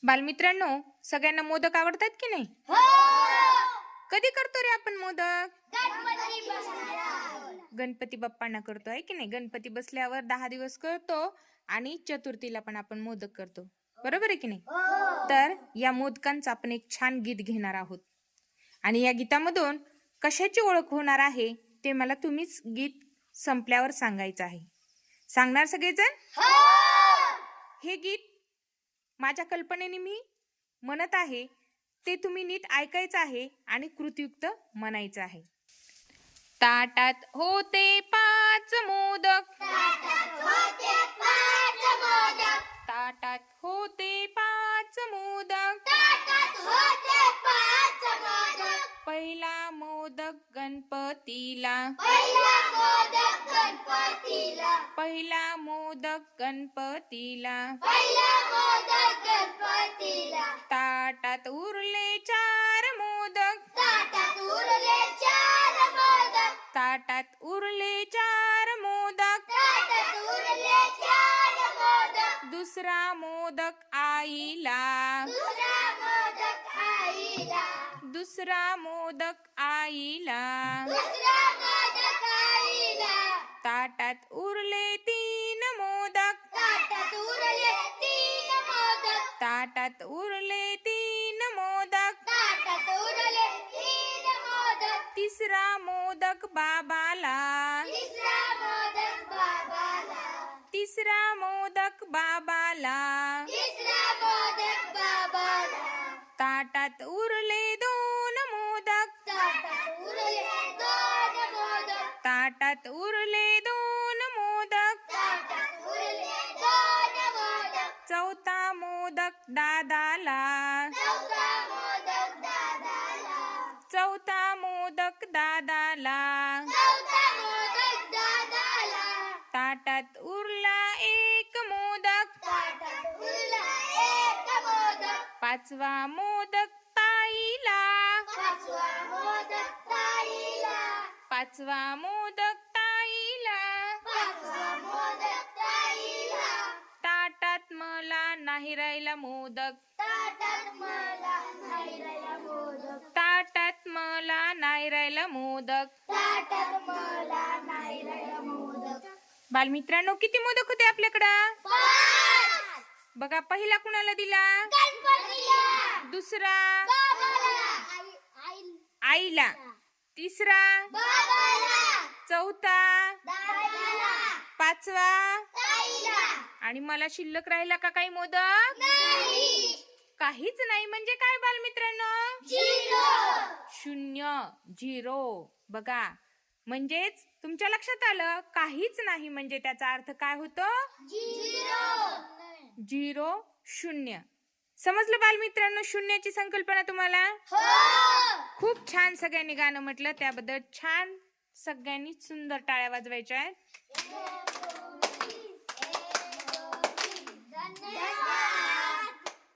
बालमित्रांनो, सगळ्यांना मोदक आवडतात की नाही? कधी करतो रे आपण मोदक? गणपती बाप्पांना करतो आहे की नाही? गणपती बसल्यावर 10 दिवस करतो आणि चतुर्थीला पण आपण मोदक करतो, बरोबर आहे की नाही? तर या मोदकांचं आपण एक छान गीत घेणार आहोत आणि या गीतामधून कशाची ओळख होणार आहे ते मला तुम्हीच गीत संपल्यावर सांगायचं आहे. सांगणार सगळेजण? हे गीत माझ्या कल्पनेने मी म्हणत आहे ते तुम्ही नीट ऐकायचं आहे आणि कृतीयुक्त म्हणायचं आहे. ताटात होते 5 मोदक, ताटात होते 5 मोदक, पहिला मोदक गणपतीला, पहिला मोदक गणपतीला, ताटात उरले 4 मोदक, ताटात उरले 4 मोदक, दुसरा मोदक आईला, दुसरा मोदक आईला, ताटात उरले 3 मोदक, ताटात उरले 3 मोदक, तिसरा मोदक बाबाला, तिसरा मोदक बाबाला, ताटात उरले 2 मोदक, ताटात उरले 2 मोदक, चौथा मोदक दादाला, चौथा मोदक दादाला, ताटात उरला 1 मोदक, पाचवा मोदक ताईला, पाचवा मोदक ताईला, ताटात मला नाही राहिला मोदक, ताटात मला नाही राहिला मोदक. बालमित्रांनो, किती मोदक होते आपल्याकडं? बघा, पहिला कुणाला दिला? दुसरा आईला, तिसरा चौथा पाचवा आणि मला शिल्लक राहिला का काही मोदक? काहीच नाही. म्हणजे काय बालमित्रांनो? 0, 0. बघा, म्हणजेच तुमच्या लक्षात आलं, काहीच नाही म्हणजे त्याचा अर्थ काय होतो? 0, 0. समजलं बालमित्रांनो शून्याची संकल्पना तुम्हाला? खूप छान सगळ्यांनी गाणं म्हटलं, त्याबद्दल छान सगळ्यांनी सुंदर टाळ्या वाजवायच्या आहेत.